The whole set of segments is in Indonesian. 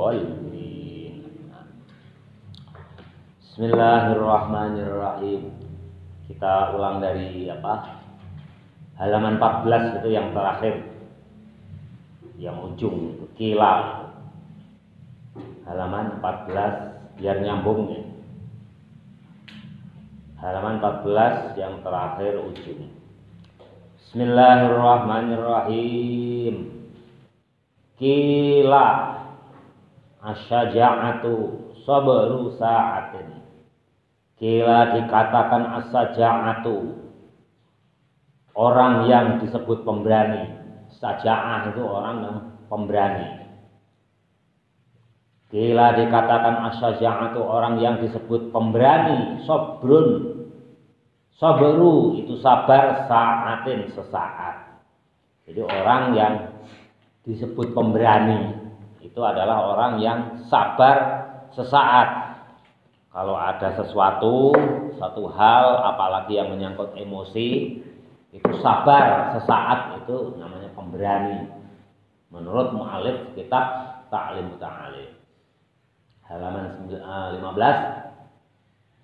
dhalin. Bismillahirrahmanirrahim. Kita ulang dari halaman 14 itu yang terakhir, yang ujung kila. Halaman 14 biar nyambung ya. Halaman 14 yang terakhir ujung. Bismillahirrahmanirrahim. Kila asyaja'atu sabru sa'atin. Kila dikatakan asyaja'atu, orang yang disebut pemberani. Saja'ah itu orang yang pemberani. Kila dikatakan asyaja'atu, orang yang disebut pemberani. Sabrun, sabru itu sabar, sa'atin sesaat. Jadi orang yang disebut pemberani itu adalah orang yang sabar sesaat. Kalau ada satu hal apalagi yang menyangkut emosi, itu sabar sesaat, itu namanya pemberani menurut mu'alif kitab Ta'lim Muta'alim. Halaman 15.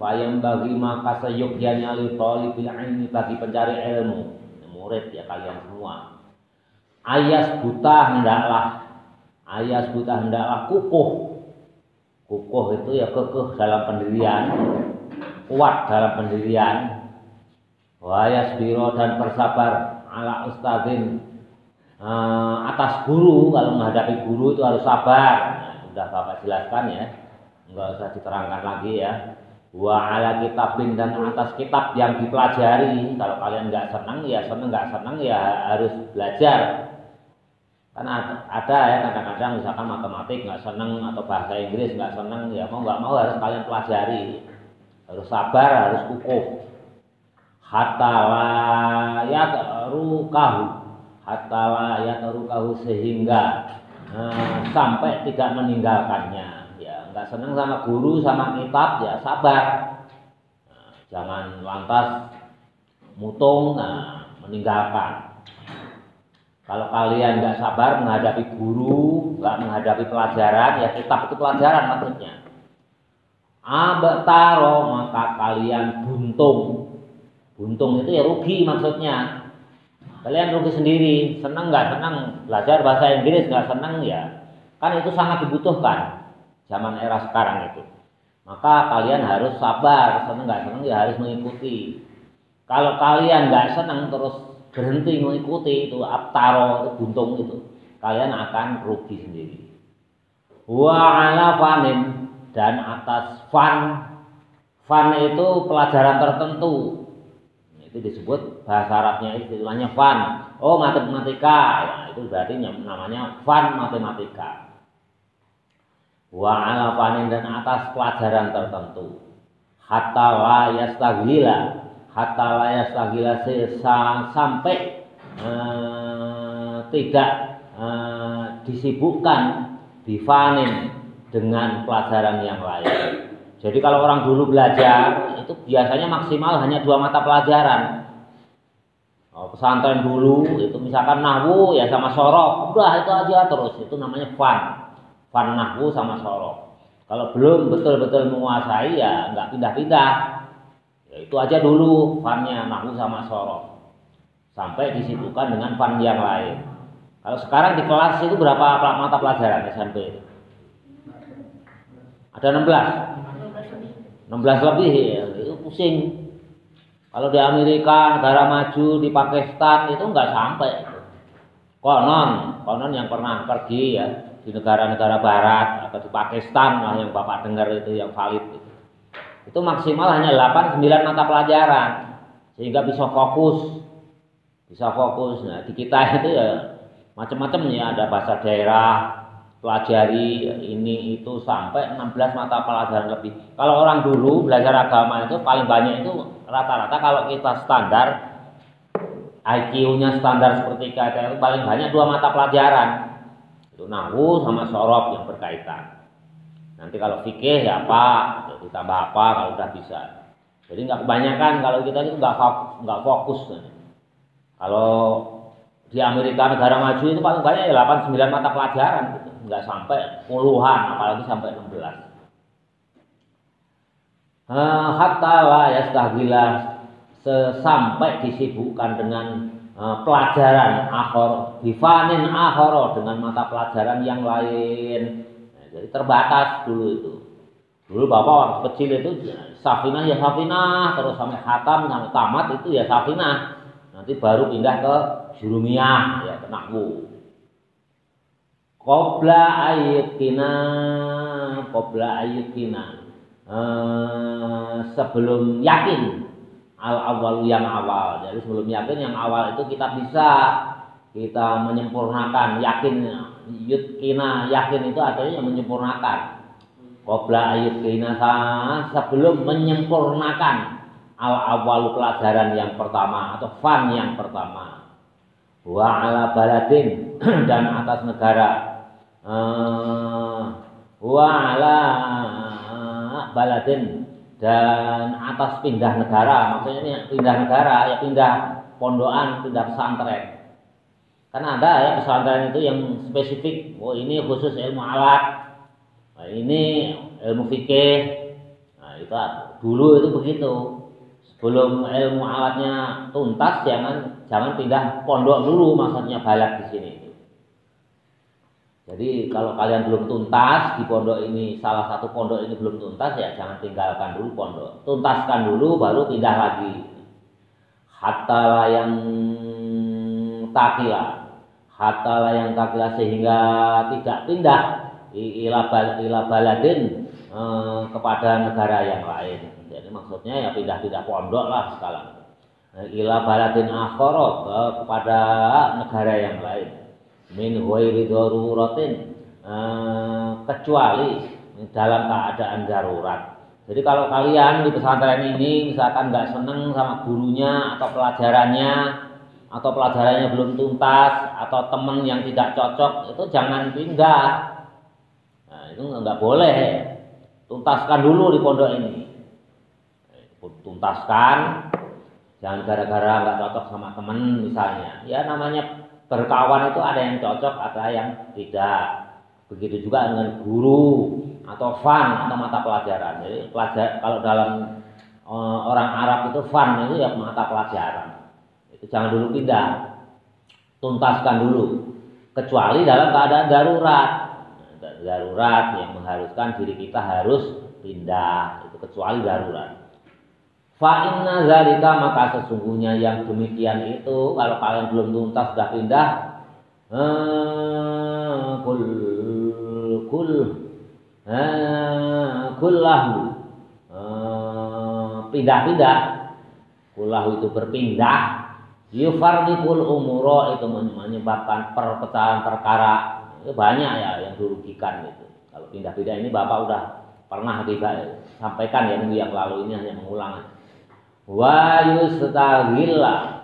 Fayambaghi maka seyogyanya li thalibil ilmi, bagi pencari ilmu, murid ya kalian semua. Ayas buta hendaklah kukuh. Kukuh itu ya kekeh dalam pendirian, kuat dalam pendirian. Wayas biro dan bersabar ala ustadzin, atas guru. Kalau menghadapi guru itu harus sabar. Nah, sudah Bapak jelaskan ya, enggak usah diterangkan lagi ya. Wa ala kitabin, dan atas kitab yang dipelajari. Kalau kalian nggak senang ya harus belajar. Karena ada ya kadang-kadang misalkan matematik nggak senang atau bahasa Inggris nggak senang, ya mau nggak mau harus kalian pelajari. Harus sabar, harus kukuh. Hatta la yatrukahu, sehingga sampai tidak meninggalkannya. Ya nggak senang sama guru sama kitab ya sabar. Jangan lantas mutung meninggalkan. Kalau kalian nggak sabar menghadapi guru, nggak menghadapi pelajaran, ya kitab itu pelajaran maksudnya. Abtaro, maka kalian buntung. Buntung itu ya rugi maksudnya. Kalian rugi sendiri. Senang nggak senang belajar bahasa Inggris, nggak senang ya. Kan itu sangat dibutuhkan zaman era sekarang itu. Maka kalian harus sabar. Senang nggak senang ya harus mengikuti. Kalau kalian nggak senang terus berhenti mengikuti, itu abtaro, itu buntung, itu kalian akan rugi sendiri. Wa ala fanin, dan atas fan itu pelajaran tertentu, itu disebut bahasa Arabnya istilahnya fan. Oh matematika, ya, itu berarti namanya fan matematika. Wa ala fanin, dan atas pelajaran tertentu. Hatta la yastaghila sampai tidak disibukkan bifanin dengan pelajaran yang lain. Jadi kalau orang dulu belajar itu biasanya maksimal hanya 2 mata pelajaran. Pesantren dulu itu misalkan nahwu ya sama sorof, udah itu aja terus, itu namanya fan nahwu sama sorof. Kalau belum betul-betul menguasai ya nggak pindah-pindah. Itu aja dulu fannya nahwu sama sorof, sampai disibukkan dengan fan yang lain. Kalau sekarang di kelas itu berapa mata pelajaran SMP? Ada 16 lebih ya, itu pusing. Kalau di Amerika, negara maju, di Pakistan itu nggak sampai. Konon yang pernah pergi ya di negara-negara barat atau di Pakistan lah yang Bapak dengar itu yang valid itu maksimal hanya 8-9 mata pelajaran, sehingga bisa fokus. Nah di kita itu ya macam-macam ya, ada bahasa daerah pelajari, ini itu sampai 16 mata pelajaran lebih. Kalau orang dulu belajar agama itu paling banyak itu rata-rata, kalau kita standar IQ-nya standar seperti kita itu paling banyak 2 mata pelajaran, itu nahwu sama sorof yang berkaitan. Nanti kalau fikih ya ditambah apa kalau udah bisa. Jadi nggak kebanyakan, kalau kita itu nggak fokus. Kalau di Amerika negara maju itu paling banyak ya 8-9 mata pelajaran gitu. Enggak sampai puluhan, apalagi sampai 16. Hatta la yastahgila, sampai disibukkan dengan pelajaran akhor, bifanin akhoro, dengan mata pelajaran yang lain. Nah, jadi terbatas dulu itu. Dulu bapak waktu kecil itu safinah ya safinah, terus sampai khatam sampai tamat itu ya safinah. Nanti baru pindah ke jurumiyah ya ke nahwu. Qabla ayyukina, sebelum yakin, al awal yang awal. Jadi sebelum yakin yang awal itu kita bisa menyempurnakan. Yakin, yutkina, yakin itu artinya menyempurnakan. Qabla ayyukina, sebelum menyempurnakan al awal pelajaran yang pertama atau fan yang pertama. Wa ala baladin, dan atas negara. Wa ala baladin, dan atas pindah negara. Maksudnya ini pindah negara ya pindah pondokan, pindah pesantren. Karena ada ya pesantren itu yang spesifik. Oh ini khusus ilmu alat, nah, ini ilmu fikih. Nah itu dulu itu begitu. Sebelum ilmu alatnya tuntas, jangan pindah pondok dulu, maksudnya balad di sini. Jadi kalau kalian belum tuntas di pondok ini, salah satu pondok ini belum tuntas, ya jangan tinggalkan dulu pondok. Tuntaskan dulu baru pindah lagi. Hatta layang takila, sehingga tidak pindah ila baladin, kepada negara yang lain. Jadi maksudnya ya pindah-pindah pondok lah sekarang. Ila baladin akhara, kepada negara yang lain. Min ghairi daruratin, kecuali dalam keadaan darurat. Jadi kalau kalian di pesantren ini misalkan nggak seneng sama gurunya atau pelajarannya belum tuntas, atau teman yang tidak cocok, itu jangan pindah. Nah, itu nggak boleh. Tuntaskan dulu di pondok ini. Tuntaskan, jangan gara-gara nggak cocok sama teman misalnya. Ya namanya berkawan itu ada yang cocok, ada yang tidak. Begitu juga dengan guru atau fan atau mata pelajaran. Jadi kalau dalam orang Arab itu fan itu ya mata pelajaran. Itu jangan dulu pindah. Tuntaskan dulu. Kecuali dalam keadaan darurat. Darurat yang mengharuskan diri kita harus pindah. Itu kecuali darurat. Fa inna zalika, maka sesungguhnya yang demikian itu, kalau kalian belum tuntas sudah pindah, kullahu, pindah-pindah, kullahu itu berpindah, yufarriqul umuro, itu menyebabkan perpecahan perkara. Itu banyak ya yang dirugikan gitu. Kalau pindah-pindah ini Bapak udah pernah sampaikan ya minggu yang lalu, ini hanya mengulang. Wa yusghila,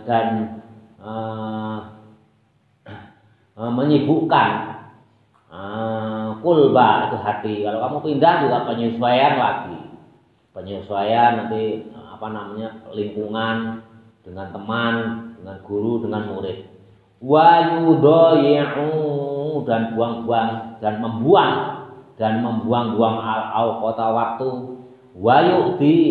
dan menyibukkan, kulba itu hati. Kalau kamu pindah juga penyesuaian lagi, nanti lingkungan, dengan teman, dengan guru, dengan murid. Wa yudayi'u, dan buang-buang dan membuang-buang al-awqata waktu. Wa yu'di,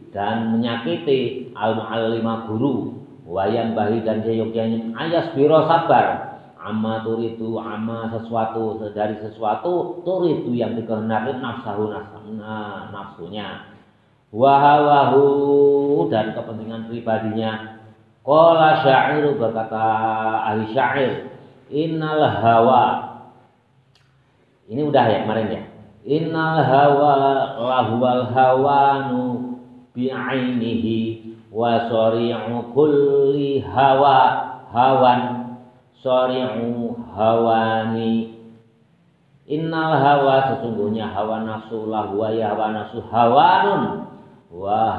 dan menyakiti al-mu'allima guru. Wa yanbahi, dan seyogyanya ayas biro sabar, amma turidu, amma sesuatu, dari sesuatu turidu yang dikehendaki nafsunya. Wa hawahu, dan kepentingan pribadinya. Qala syairu, berkata ahli syair, innal hawa, ini udah ya kemarin ya. Innal hawa lahuwal hawanu bi'ainihi wa sari'u kulli hawan sari'u hawani. Innal hawa, sesungguhnya hawa nafsu, lahuwa ya hawa nafsu, hawanun wa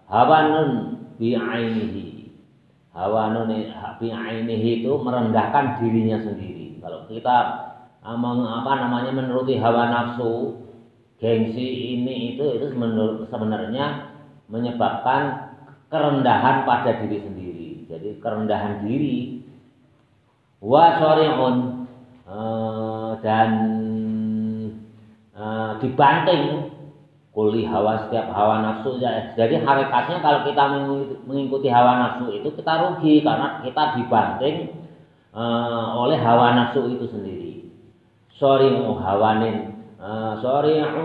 hawanun bi'ainihi. Hawanun bi'ainihi itu merendahkan dirinya sendiri. Kalau kita menuruti hawa nafsu, gengsi ini itu sebenarnya menyebabkan kerendahan pada diri sendiri. Jadi kerendahan diri wa syari'un dan dibanting kuli hawa, setiap hawa nafsu. Jadi hakikatnya kalau kita mengikuti hawa nafsu itu kita rugi karena kita dibanting oleh hawa nafsu itu sendiri. Syari'u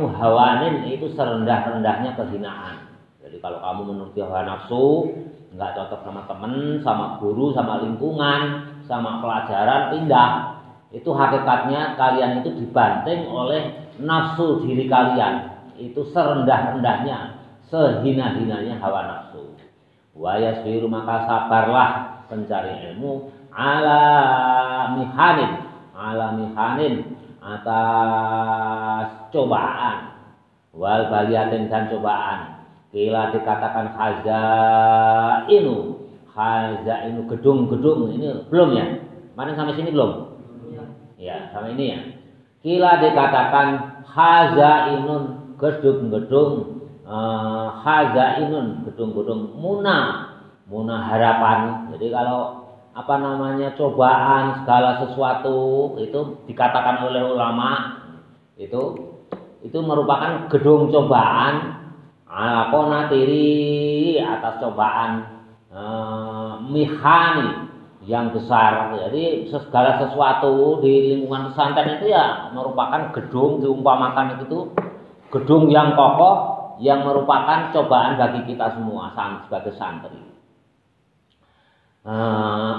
hawanin itu serendah-rendahnya kehinaan. Jadi kalau kamu menuruti hawa nafsu, nggak cocok sama teman, sama guru, sama lingkungan, sama pelajaran, pindah. Itu hakikatnya kalian itu dibanting oleh nafsu diri kalian. Itu serendah-rendahnya, sehina-hinanya hawa nafsu. Wa yasbiru, maka sabarlah pencari ilmu ala mihanin atas cobaan, wal baliatin dan cobaan. Kila dikatakan khazainu gedung-gedung, ini belum ya? Kemarin sampai sini belum? Ya, sampai ini ya. Kila dikatakan khazainun gedung-gedung, khazainun gedung-gedung, muna harapan. Jadi kalau cobaan segala sesuatu itu dikatakan oleh ulama itu merupakan gedung cobaan, ala qonatiri, atas cobaan mihani yang besar. Jadi segala sesuatu di lingkungan pesantren itu ya merupakan gedung, diumpamakan itu gedung yang kokoh yang merupakan cobaan bagi kita semua sebagai santri.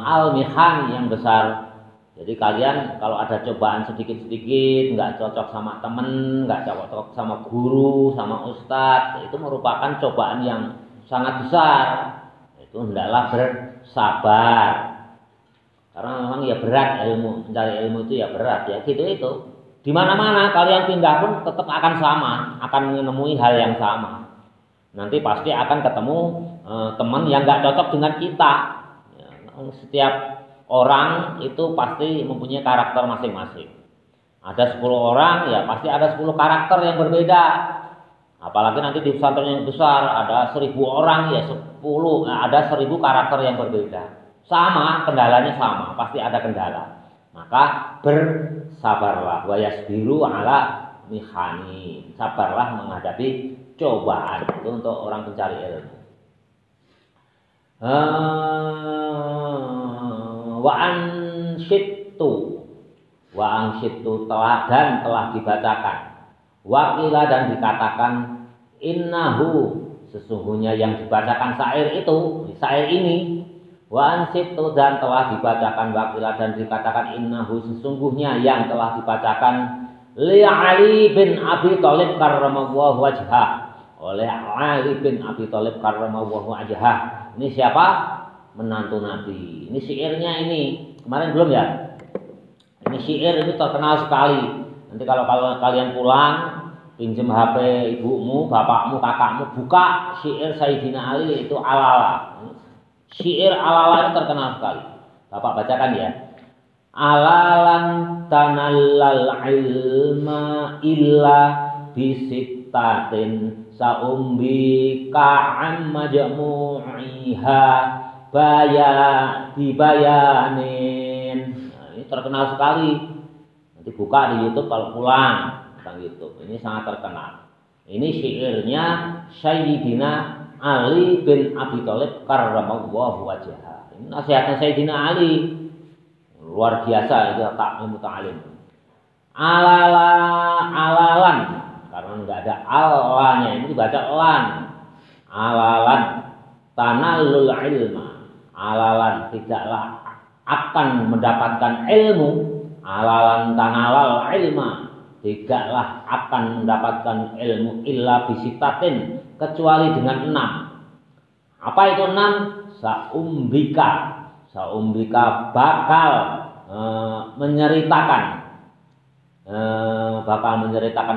Al-mihan yang besar. Jadi kalian kalau ada cobaan sedikit-sedikit, nggak cocok sama temen, nggak cocok sama guru, sama ustadz, itu merupakan cobaan yang sangat besar. Itu hendaklah bersabar. Karena memang ya berat ilmu, mencari ilmu itu ya berat ya, gitu itu. Di mana-mana kalian pindah pun tetap akan sama, akan menemui hal yang sama. Nanti pasti akan ketemu teman yang nggak cocok dengan kita. Setiap orang itu pasti mempunyai karakter masing-masing. Ada 10 orang ya pasti ada 10 karakter yang berbeda. Apalagi nanti di pesantren yang besar ada 1000 orang ya 10 karakter yang berbeda. Sama, kendalanya sama, pasti ada kendala. Maka bersabarlah, wa yasbiru ala mihani. Sabarlah menghadapi cobaan. Itu untuk orang pencari ilmu. Wa ansyittu telah dibacakan, wakila dan dikatakan, innahu sesungguhnya yang dibacakan syair ini, wa ansyittu dan telah dibacakan, wakila dan dikatakan, innahu sesungguhnya yang telah dibacakan li Ali bin Abi Thalib karramallahu wajhah, oleh Ali bin Abi Thalib karramallahu wajhah. Ini siapa? Menantu Nabi. Ini syairnya ini. Kemarin belum ya? Ini syair ini terkenal sekali. Nanti kalau kalian pulang, pinjam HP ibumu, bapakmu, kakakmu, buka syair Sayyidina Ali itu Alala. Syair Alala itu terkenal sekali. Bapak bacakan ya. Alalan tanallal ilma illa bisittatin saumbika amma jamu'iha dibayanin. Nah, ini terkenal sekali. Nanti buka di YouTube kalau pulang tentang YouTube. Ini sangat terkenal. Ini syairnya Sayyidina Ali bin Abi Thalib karramallahu wajhah. Ini nasihatnya Sayyidina Ali. Luar biasa itu taklim muta'alim. Alalan karena enggak ada alanya, ini dibaca lan. Alalan tanallul ilma. Alalan tidaklah akan mendapatkan ilmu. Alalan tanalal ilma, tidaklah akan mendapatkan ilmu illa bisitatin, kecuali dengan 6. Apa itu 6? Saumbika bakal menceritakan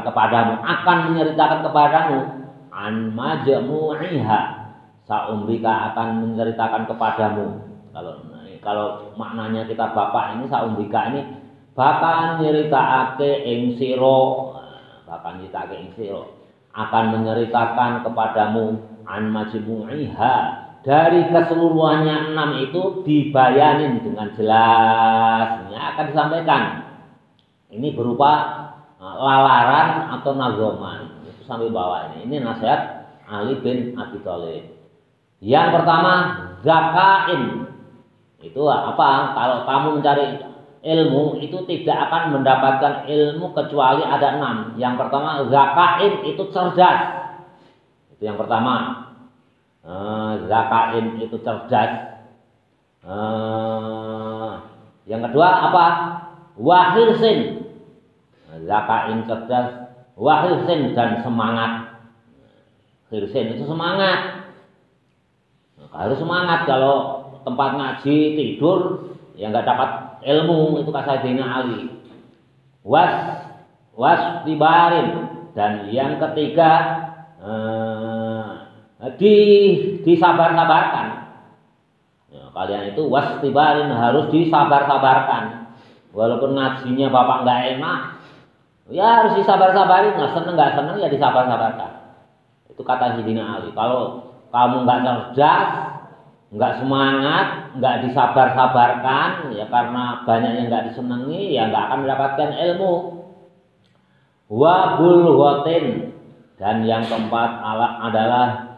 kepadamu, akan menceritakan kepadamu an majmu'iha. Saumbika akan menceritakan kepadamu. Kalau maknanya kita bapak ini, saumbika ini bakal nyeritakake ing sira, bakal nyeritakake ing sira, akan menceritakan kepadamu an majmu'iha, dari keseluruhannya 6 itu dibayanin dengan jelas, ini akan disampaikan. Ini berupa lalaran atau nazoman, itu sampai bawah ini. Ini nasihat Ali bin Abi Thalib. Yang pertama, zakain. Itu apa? Kalau kamu mencari ilmu itu tidak akan mendapatkan ilmu kecuali ada 6. Yang pertama, zakain itu cerdas. Itu yang pertama. Zakain itu cerdas. Yang kedua apa? Wahirsin. Zakain cerdas, wahirsin dan semangat. Hirsin itu semangat. Harus semangat. Kalau tempat ngaji tidur ya nggak dapat ilmu, itu kata Sayyidina Ali. Was tibarin, dan yang ketiga disabar-sabarkan. Ya, kalian itu was tibarin, harus disabar-sabarkan. Walaupun ngajinya bapak nggak enak, ya harus disabar-sabarin. Nggak seneng ya disabar-sabarkan. Itu kata Sayyidina Ali. Kalau kamu nggak cerdas, nggak semangat, nggak disabar-sabarkan, ya karena banyak yang nggak disenangi, ya nggak akan mendapatkan ilmu. Wa bulghatin, dan yang keempat adalah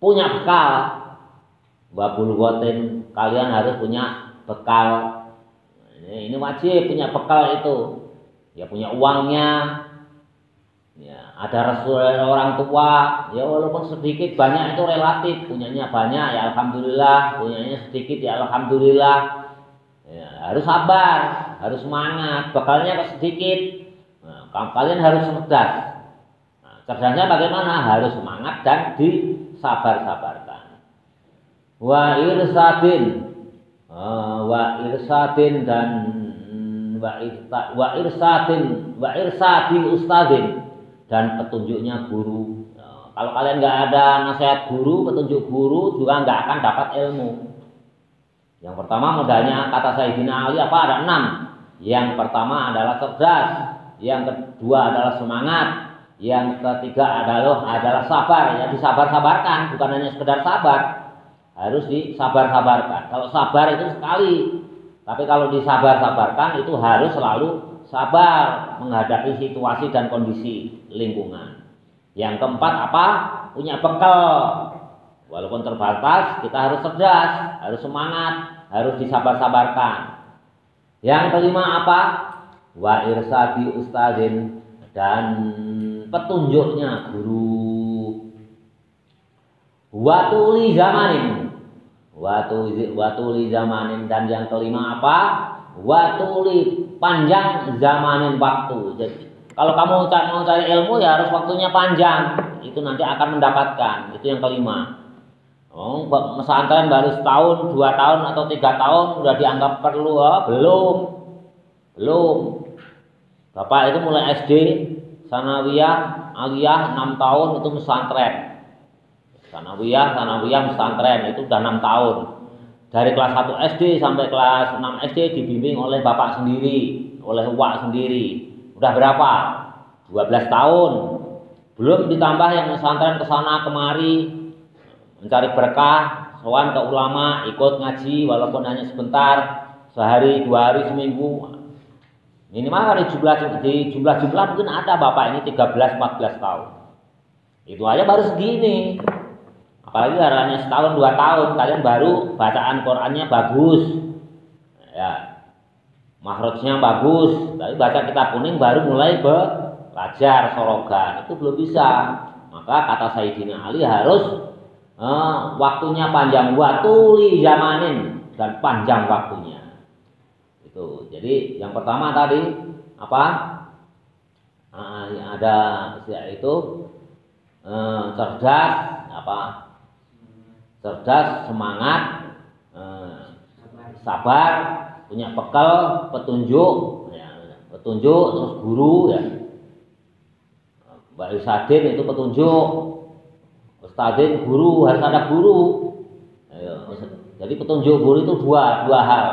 punya bekal. Wa bulghatin, kalian harus punya bekal. Ini wajib punya bekal itu. Ya punya uangnya. Ya, ada restu orang tua, ya walaupun sedikit banyak itu relatif. Punyanya banyak ya alhamdulillah, punyanya sedikit ya alhamdulillah. Ya, harus sabar, harus semangat. Bekalnya kok sedikit, nah, kalian harus cerdas. Nah, cerdasnya bagaimana? Harus semangat dan disabar-sabarkan. Wa irsadin, wa irsadi ustadin, dan petunjuknya guru. Kalau kalian nggak ada nasihat guru, petunjuk guru, juga nggak akan dapat ilmu. Yang pertama modalnya kata Sayyidina Ali apa? Ada 6. Yang pertama adalah cerdas, yang kedua adalah semangat, yang ketiga adalah sabar. Ya disabar-sabarkan, bukan hanya sekedar sabar, harus disabar-sabarkan. Kalau sabar itu sekali, tapi kalau disabar-sabarkan itu harus selalu sabar menghadapi situasi dan kondisi lingkungan. Yang keempat apa? Punya bekal. Walaupun terbatas, kita harus cerdas, harus semangat, harus disabar-sabarkan. Yang kelima apa? Wa irsadi ustadin, dan petunjuknya guru. Wa tuli zamanin. Wa tuli zamanin, dan yang kelima apa? Wa tuli, panjang zamanin waktu. Jadi kalau kamu mau cari ilmu ya harus waktunya panjang. Itu nanti akan mendapatkan. Itu yang kelima. Pesantren baru setahun, 2 tahun atau 3 tahun sudah dianggap perlu? Belum. Bapak itu mulai SD, sanawiyah, aliyah 6 tahun itu pesantren. Sanawiyah pesantren itu sudah 6 tahun. Dari kelas 1 SD sampai kelas 6 SD dibimbing oleh bapak sendiri, oleh uwak sendiri. Udah berapa? 12 tahun. Belum ditambah yang pesantren kesana kemari, mencari berkah, sowan ke ulama, ikut ngaji walaupun hanya sebentar, sehari, 2 hari, seminggu. Minimal kalau di jumlah mungkin ada bapak ini 13-14 tahun. Itu aja baru segini. Apalagi hanya setahun 2 tahun, kalian baru bacaan Qurannya bagus, ya, makhrajnya bagus, tapi baca kitab kuning baru mulai belajar sorogan, itu belum bisa. Maka kata Sayyidina Ali harus waktunya panjang, watuli zamanin, dan panjang waktunya. Itu. Jadi yang pertama tadi apa? Ada istilah itu cerdas, apa? Cerdas, semangat, sabar, punya bekal, petunjuk, terus guru, ya. Barisadin itu petunjuk, ustadin guru, harus ada guru. Jadi petunjuk guru itu dua hal.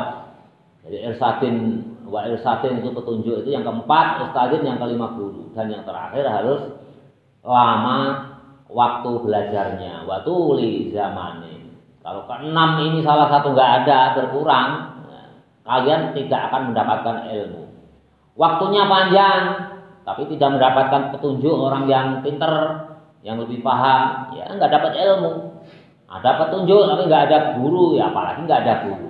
Jadi irsadin itu petunjuk itu yang keempat, irsadin yang kelima guru, dan yang terakhir harus lama waktu belajarnya, watuli zamanin. Kalau keenam ini salah satu nggak ada, berkurang, kalian tidak akan mendapatkan ilmu. Waktunya panjang, tapi tidak mendapatkan petunjuk orang yang pinter, yang lebih paham, ya nggak dapat ilmu. Ada petunjuk tapi nggak ada guru, ya apalagi nggak ada guru.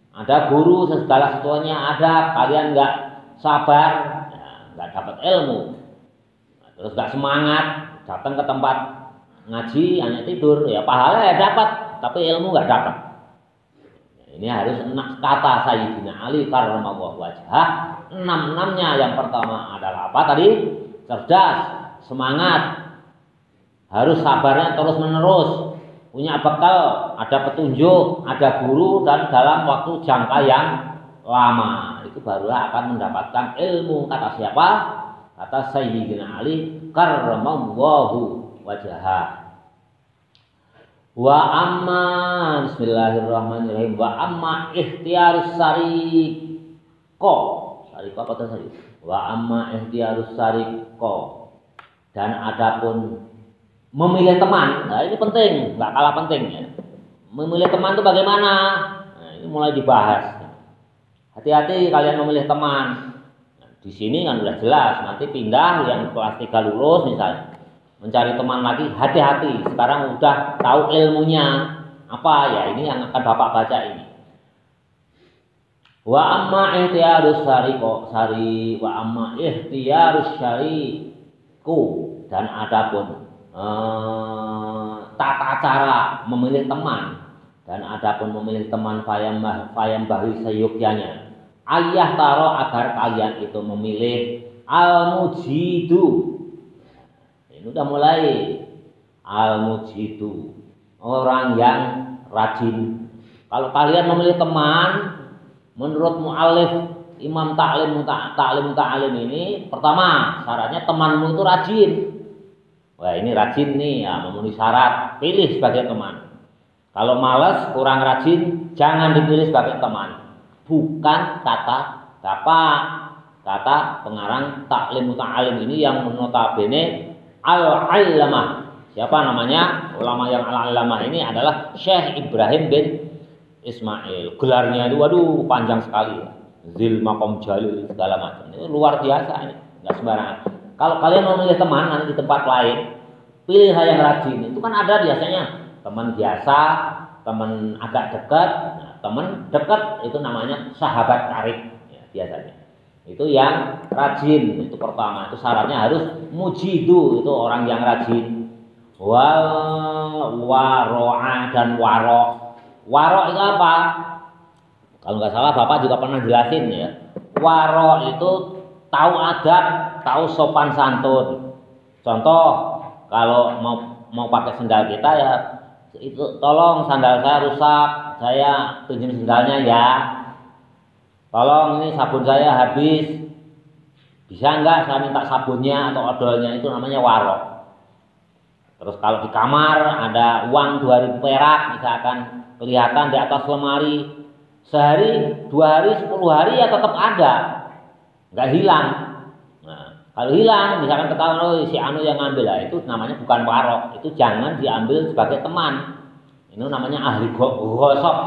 Ada guru segala sesuatunya ada, kalian nggak sabar, ya, nggak dapat ilmu. Nah, terus nggak semangat, datang ke tempat ngaji hanya tidur, ya pahala ya dapat, tapi ilmu nggak dapat. Ini harus kata Sayyidina Ali karramallahu wajhah. Enam-enamnya yang pertama adalah apa tadi? Cerdas, semangat, harus sabarnya terus menerus, punya bekal, ada petunjuk, ada guru, dan dalam waktu jangka yang lama. Itu barulah akan mendapatkan ilmu. Kata siapa? Kata Sayyidina Ali karramallahu wajhah. Wa amma bismillahirrahmanirrahim wa amma ikhtiyarus sariqo. Sariqo apa tadi? Wa amma ikhtiyarus sariqo. Dan adapun memilih teman, nah ini penting, nggak kalah penting ya. Memilih teman itu bagaimana? Nah, ini mulai dibahas. Hati-hati kalian memilih teman. Nah, di sini kan udah jelas, nanti pindah yang kelas 3 lulus misalnya, mencari teman lagi, hati-hati. Sekarang udah tahu ilmunya apa ya, ini yang akan Bapak baca ini. Wa amma ikhtiyarus wa amma ikhtiyarus syariku, dan adapun tata cara memilih teman, dan adapun memilih teman fayam bahri seyogyanya. Ayah taro agar kalian itu memilih al-mujidu. Ini udah mulai al-mujidu, orang yang rajin. Kalau kalian memilih teman menurut mu'alif Imam Ta'lim ini, pertama syaratnya temanmu itu rajin. Wah ini rajin nih ya, memenuhi syarat, pilih sebagai teman. Kalau malas, kurang rajin, jangan dipilih sebagai teman. Bukan kata pengarang Ta'lim Muta'alim ini yang notabene al-allamah. Siapa namanya? Ulama yang al-allamah ini adalah Syekh Ibrahim bin Ismail. Gelarnya itu waduh panjang sekali ya. Zil Maqam Jalil segala macam. Ini luar biasa ini, enggak sembarangan. Kalau kalian mau memilih teman nanti di tempat lain, pilih yang rajin. Itu kan ada biasanya teman biasa, teman agak dekat. Nah, teman dekat itu namanya sahabat karib ya, biasanya. Itu yang rajin, itu pertama. Itu syaratnya harus mujidu, itu orang yang rajin. Wal waro'a dan warok. Warok itu apa? Kalau nggak salah Bapak juga pernah jelasin ya. Warok itu tahu adab, tahu sopan santun. Contoh, kalau mau pakai sendal kita ya, itu tolong sandal saya rusak, saya pinjam sendalnya ya. Tolong ini sabun saya habis, bisa nggak saya minta sabunnya atau odolnya, itu namanya warok. Terus kalau di kamar ada uang 2.000 perak misalkan kelihatan di atas lemari, sehari, 2 hari, 10 hari ya tetap ada. Nggak hilang. Nah, kalau hilang, misalkan ketahuan oh si anu yang ngambil, lah itu namanya bukan warok, itu jangan diambil sebagai teman. Ini namanya ahli gosok.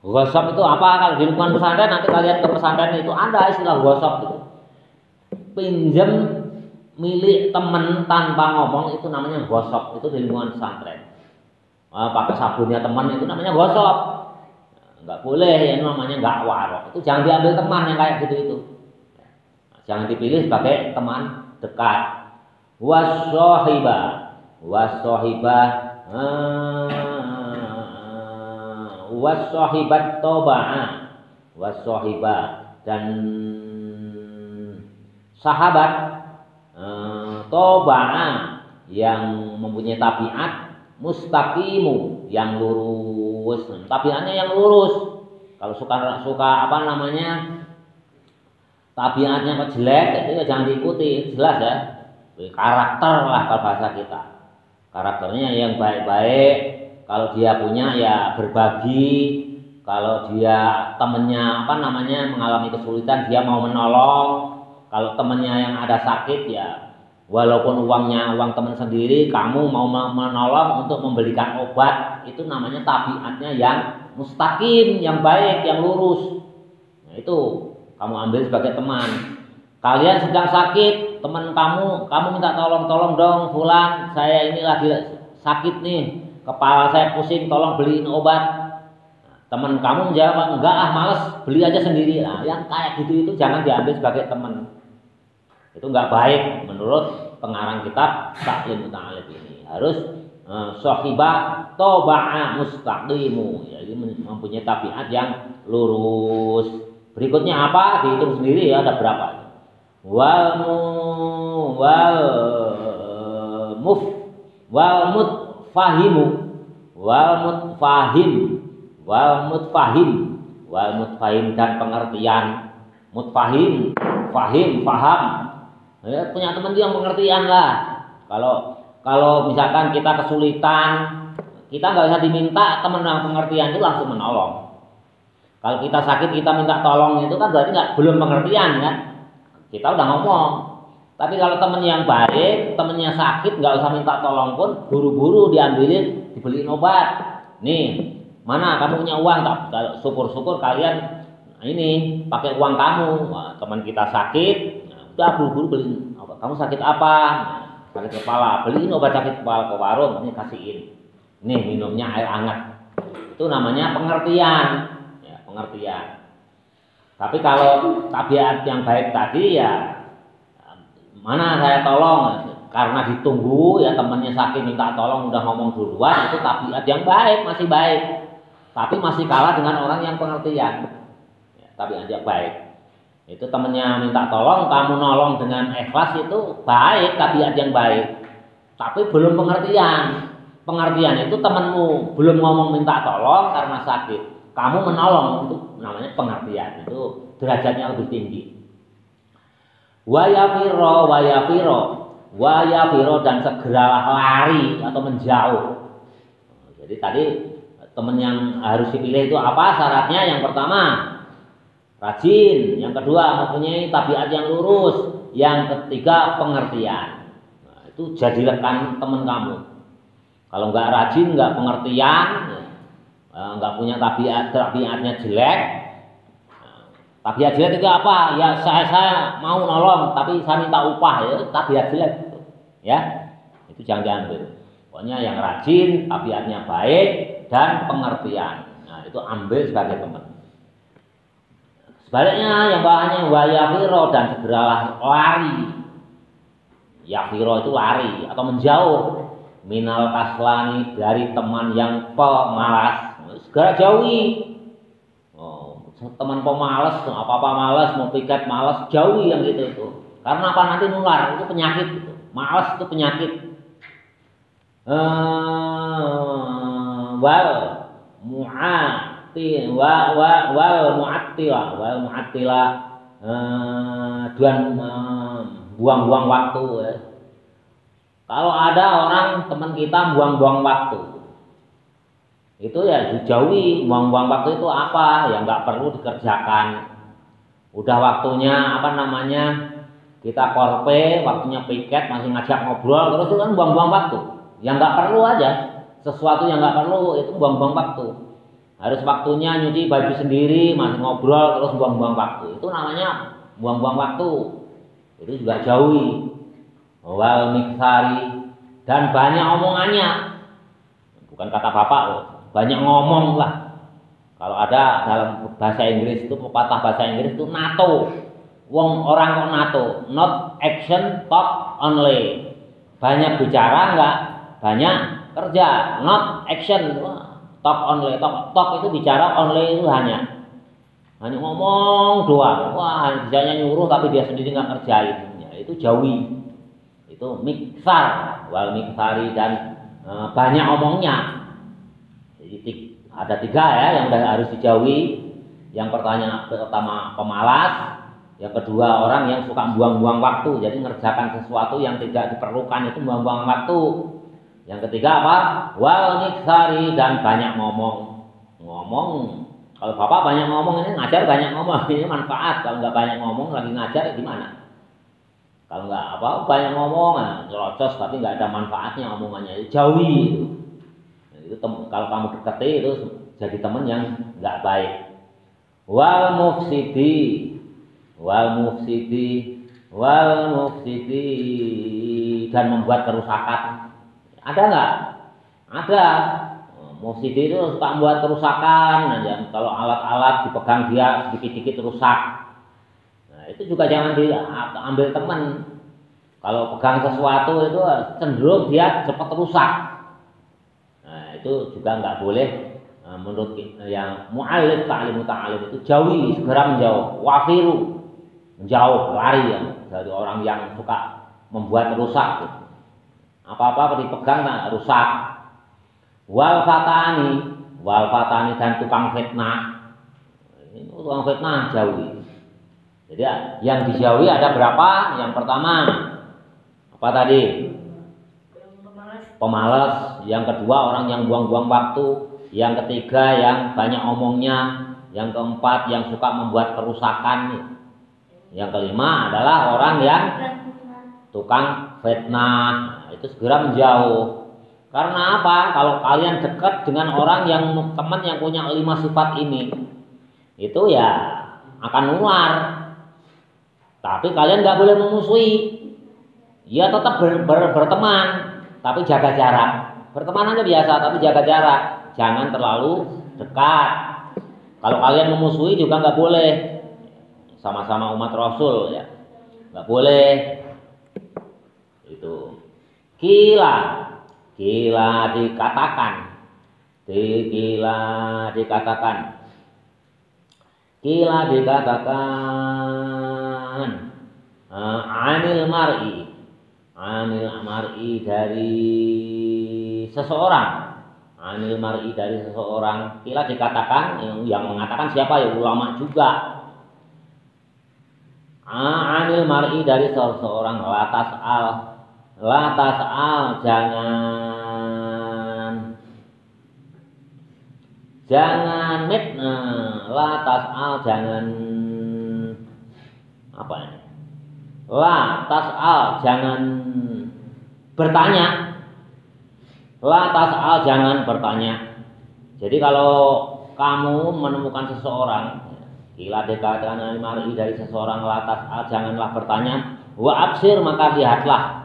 Gosok itu apa? Kalau di lingkungan pesantren nanti kalian ke pesantren itu ada istilah gosok itu. Pinjam milik teman tanpa ngomong itu namanya gosok, itu di lingkungan pesantren. Pakai sabunnya teman itu namanya gosok. Nggak boleh, ya namanya nggak warok. Itu jangan diambil teman yang kayak gitu itu. Jangan dipilih sebagai teman dekat. Wasohibah wasohibat toba'ah, wasohibah dan sahabat toba'ah yang mempunyai tabiat mustaqimu, yang lurus. Tabiatnya yang lurus. Kalau suka apa namanya, tabiatnya kok jelek, itu ya jangan diikuti, jelas ya. Karakter lah kalau bahasa kita. Karakternya yang baik-baik. Kalau dia punya ya berbagi, kalau dia temennya mengalami kesulitan dia mau menolong. Kalau temennya yang ada sakit ya walaupun uangnya uang teman sendiri, kamu mau menolong untuk membelikan obat, itu namanya tabiatnya yang mustaqim, yang baik, yang lurus. Nah, itu kamu ambil sebagai teman. Kalian sedang sakit, teman kamu minta tolong dong, fulan, saya ini lagi sakit nih, kepala saya pusing, tolong beliin obat. Teman kamu menjawab, enggak males, beli aja sendiri. Nah, yang kayak gitu itu jangan diambil sebagai teman. Itu enggak baik menurut pengarang kitab Ta'lim Muta'alib ini. Harus sohibah toba'a mustaqimu, jadi mempunyai tabiat yang lurus. Berikutnya apa? Dihitung sendiri ya, ada berapa. Wal mutfahimu wal mutfahim dan pengertian. Mutfahim, faham ya, punya teman yang pengertian lah. Kalau misalkan kita kesulitan, kita nggak usah diminta teman yang pengertian itu langsung menolong. Kalau kita sakit kita minta tolong itu kan berarti belum pengertian kan? Kita udah ngomong. Tapi kalau teman yang baik, temennya sakit nggak usah minta tolong pun, buru-buru diambilin, dibeliin obat. Nih, mana kamu punya uang? Kalau syukur-syukur kalian ini pakai uang kamu. Wah, teman kita sakit, udah buru-buru beliin obat. Kamu sakit apa? Sakit kepala, beliin obat sakit kepala ke warung, ini kasihin. Nih minumnya air hangat. Itu namanya pengertian, ya, pengertian. Tapi kalau tabiat yang baik tadi ya, mana saya tolong karena ditunggu ya, temannya sakit minta tolong udah ngomong duluan, itu tabiat yang baik, masih baik. Tapi masih kalah dengan orang yang pengertian. Ya, tabiat yang baik. Itu temennya minta tolong, kamu nolong dengan ikhlas, itu baik, tabiat yang baik. Tapi belum pengertian. Pengertian itu temenmu belum ngomong minta tolong karena sakit, kamu menolong, itu namanya pengertian. Itu derajatnya lebih tinggi. Wayafiro dan segeralah lari atau menjauh. Jadi tadi teman yang harus dipilih itu apa syaratnya? Yang pertama rajin, yang kedua mempunyai tabiat yang lurus, yang ketiga pengertian. Nah, itu jadilah teman kamu. Kalau nggak rajin, nggak pengertian, nggak punya tabiatnya jelek. Tabiat jelek itu apa? Ya saya mau nolong, tapi saya minta upah, ya tabiat jelek, ya itu jangan diambil. Pokoknya yang rajin, tabiatnya baik dan pengertian. Nah itu ambil sebagai teman. Sebaliknya yang bawahnya wayafiro dan segeralah lari. Yafiro itu lari atau menjauh. Minal kaslani, dari teman yang pemalas, segera jauhi. Teman pemalas, apa-apa malas, mau piket malas, jauhi yang itu. Karena apa? Nanti nular, itu penyakit itu. Malas itu penyakit. Wal mu'attila dan buang-buang waktu ya. Kalau ada orang teman kita buang-buang waktu, itu ya dijauhi. Buang-buang waktu itu apa? Yang nggak perlu dikerjakan. Udah waktunya kita korpe, waktunya piket, masih ngajak ngobrol, terus itu kan buang-buang waktu. Yang nggak perlu aja, sesuatu yang nggak perlu itu buang-buang waktu. Harus waktunya nyuci baju sendiri, masih ngobrol, terus buang-buang waktu. Itu namanya buang-buang waktu. Itu juga jauhi. Wal miksari, dan banyak omongannya. Bukan kata bapak loh. Banyak ngomong lah. Kalau ada dalam bahasa Inggris itu, pepatah bahasa Inggris itu NATO. Orang kok NATO, not action talk only. Banyak bicara enggak, banyak kerja. Not action talk only. Talk itu bicara, only itu hanya ngomong doang. Wah, bisanya nyuruh tapi dia sendiri enggak kerjain. Ya, itu jauhi. Itu miksar, wal miksari, dan banyak omongnya. Jadi ada 3 ya yang harus dijauhi. Yang pertama pemalas, yang kedua orang yang suka buang-buang waktu, jadi ngerjakan sesuatu yang tidak diperlukan itu buang-buang waktu. Yang ketiga apa? Wal miksari, dan banyak ngomong. Ngomong, kalau bapak banyak ngomong ini ngajar banyak ngomong, ini manfaat. Kalau nggak banyak ngomong lagi ngajar gimana? Kalau nggak apa banyak ngomong, nyerocos tapi nggak ada manfaatnya omongannya, jauhi itu. Itu kalau kamu dekati itu jadi teman yang nggak baik. Wal mufsidi, wal mufsidi, wal mufsidi, dan membuat kerusakan. Ada nggak? Ada. Mufsidi itu suka membuat kerusakan. Nah, kalau alat-alat dipegang dia sedikit-sedikit rusak. Nah, itu juga jangan diambil teman. Kalau pegang sesuatu itu cenderung dia cepat rusak. Nah, itu juga nggak boleh. Menurut yang mu'alif ta'lim ta'alim itu jauhi, segera menjauh. Wafiru, menjauh, lari ya, dari orang yang suka membuat rusak. Apa-apa dipegang nah, rusak. Wal fatani, dan tukang fitnah. Ini tukang fitnah jauhi. Jadi yang dijauhi ada berapa? Yang pertama apa tadi? Pemalas. Yang kedua orang yang buang-buang waktu. Yang ketiga yang banyak omongnya. Yang keempat yang suka membuat kerusakan. Yang kelima adalah orang yang tukang fitnah. Itu segera menjauh. Karena apa? Kalau kalian dekat dengan orang yang teman yang punya 5 sifat ini, itu ya akan nular. Tapi kalian nggak boleh memusuhi. Ya tetap berteman, tapi jaga jarak. Berteman aja biasa, tapi jaga jarak. Jangan terlalu dekat. Kalau kalian memusuhi juga nggak boleh. Sama-sama umat Rasul ya, nggak boleh. Itu kila dikatakan, anil mar'i dari seseorang, kila dikatakan, yang mengatakan siapa ya, ulama juga. Anil mar'i dari seseorang, la tas'al, jangan mitnah, la tas'al, jangan apa ini? La tas'al, jangan bertanya. La tas'al, jangan bertanya. Jadi kalau kamu menemukan seseorang, kila dikatakan mari dari seseorang, la tas'al, janganlah bertanya. Wa absir, maka lihatlah.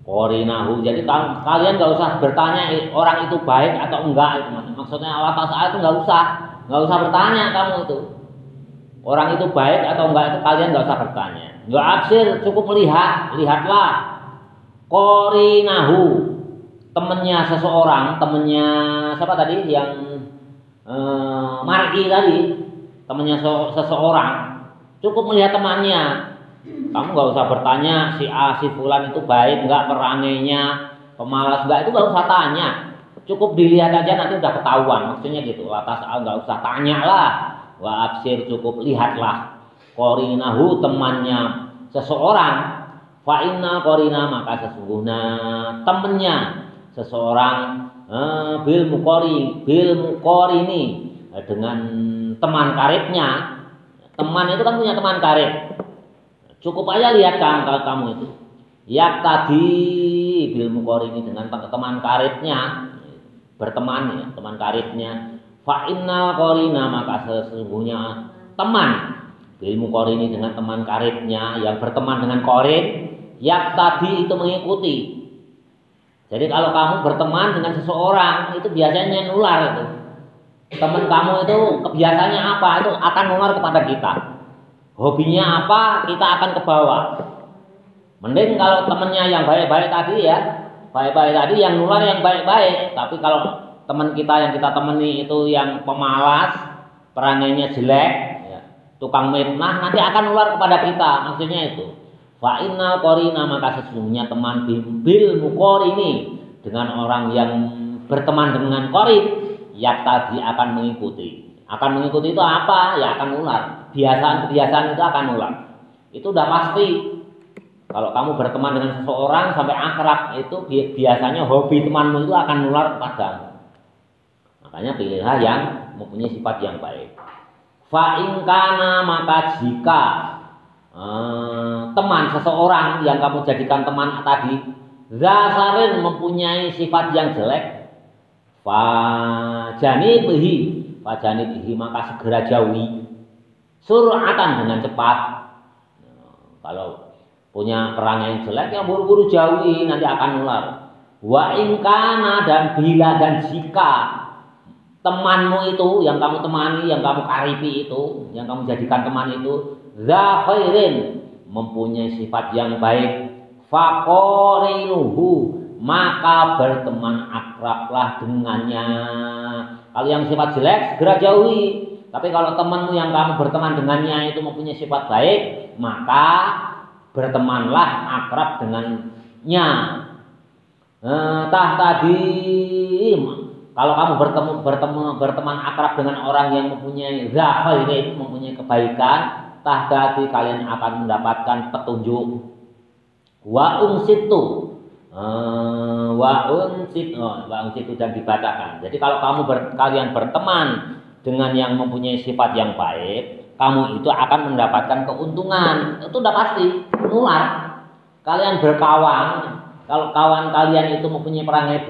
Qorinahu, jadi kalian nggak usah bertanya orang itu baik atau enggak, itu maksudnya Allah Ta'ala itu nggak usah bertanya kamu itu orang itu baik atau enggak, itu kalian nggak usah bertanya. Nggak absir, cukup lihatlah. Qorinahu, temennya seseorang, temennya siapa tadi yang mar'i tadi, temennya seseorang, cukup melihat temannya. Kamu nggak usah bertanya si A, si Fulan itu baik nggak, perangainya, pemalas nggak, itu nggak usah tanya. Cukup dilihat aja nanti udah ketahuan. Maksudnya gitu. Atas nggak usah tanya lah. Wa absir, cukup lihatlah. Qorinahu, temannya seseorang. Fa inna qorina, maka sesungguhnya temannya seseorang, bil muqorini, dengan teman karibnya. Teman itu kan punya teman karib. Cukup aja lihat kamu itu. Yak tadi bil muqorini, dengan teman karibnya, berteman ya, teman karibnya. Fa innal qorina, maka sesungguhnya teman bil muqorini, dengan teman karibnya yang berteman dengan qarib. Yak tadi itu mengikuti. Jadi kalau kamu berteman dengan seseorang itu biasanya nular itu. Teman kamu itu kebiasaannya apa, itu akan nular kepada kita. Hobinya apa, kita akan ke bawah. Mending kalau temennya yang baik-baik tadi ya, baik-baik tadi yang nular yang baik-baik. Tapi kalau teman kita yang kita temani itu yang pemalas, perangainya jelek, ya, tukang mitnah, nanti akan nular kepada kita. Maksudnya itu. Fa innal qorina, maka sesungguhnya teman bil muqorini, dengan orang yang berteman dengan qarib, ya tadi akan mengikuti. Akan mengikuti itu apa? Ya akan nular. Kebiasaan itu akan nular. Itu udah pasti. Kalau kamu berteman dengan seseorang sampai akrab, itu biasanya hobi temanmu itu akan nular padamu. Makanya pilihlah yang mempunyai sifat yang baik. Fa in kana, maka jika teman seseorang yang kamu jadikan teman tadi zasarin mempunyai sifat yang jelek, fajanibihi, maka segera jauhi suratan dengan cepat. Kalau punya perang yang jelek ya buru-buru jauhi, nanti akan nular. Wa in kana, dan bila dan jika temanmu itu yang kamu temani, yang kamu karibi itu, yang kamu jadikan teman itu zahirin mempunyai sifat yang baik, faqorinuhu, maka berteman akrablah dengannya. Kalau yang sifat jelek segera jauhi. Tapi kalau temanmu yang kamu berteman dengannya itu mempunyai sifat baik, maka bertemanlah akrab dengannya. Kalau kamu berteman akrab dengan orang yang mempunyai zahirin, mempunyai kebaikan, tahtadi, kalian akan mendapatkan petunjuk. Wa unsitu, dan dibacakan. Jadi kalau kalian berteman dengan yang mempunyai sifat yang baik, kamu itu akan mendapatkan keuntungan. Itu udah pasti nular. Kalian berkawan, kalau kawan kalian itu mempunyai perangai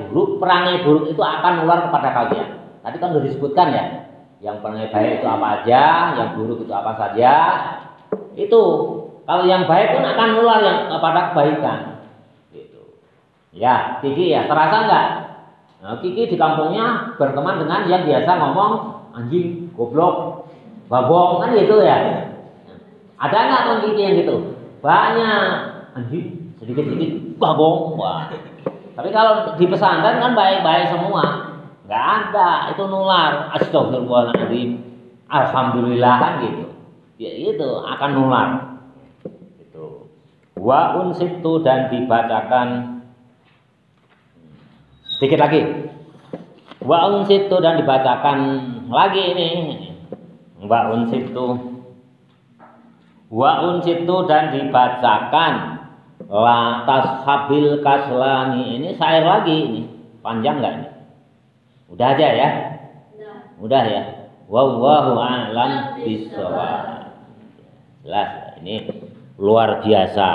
buruk itu akan nular kepada kalian. Tadi kan sudah disebutkan ya, yang perangai baik itu apa aja, yang buruk itu apa saja. Itu kalau yang baik pun akan nular yang kepada kebaikan. Gitu. Ya, Kiki ya, terasa enggak? Nah, Kiki di kampungnya berteman dengan yang biasa ngomong anjing, goblok, babong, kan gitu ya. Ada nggak teman Kiki yang gitu? Banyak. Anjing, sedikit-sedikit babong. Wah. Tapi kalau di pesantren kan baik-baik semua. Nggak ada, itu nular. Astagfirullahaladzim, alhamdulillah, kan gitu. Ya itu akan nular. Itu. Wa unsitu, dan dibacakan sedikit lagi. Wa unsitu, dan dibacakan lagi ini. Wa unsitu, dan dibacakan la tashabil kaslani. Ini syair lagi ini. Panjang enggak ini? Udah aja ya? Udah ya. Wallahu a'lam bishawab. Jelas, ini luar biasa.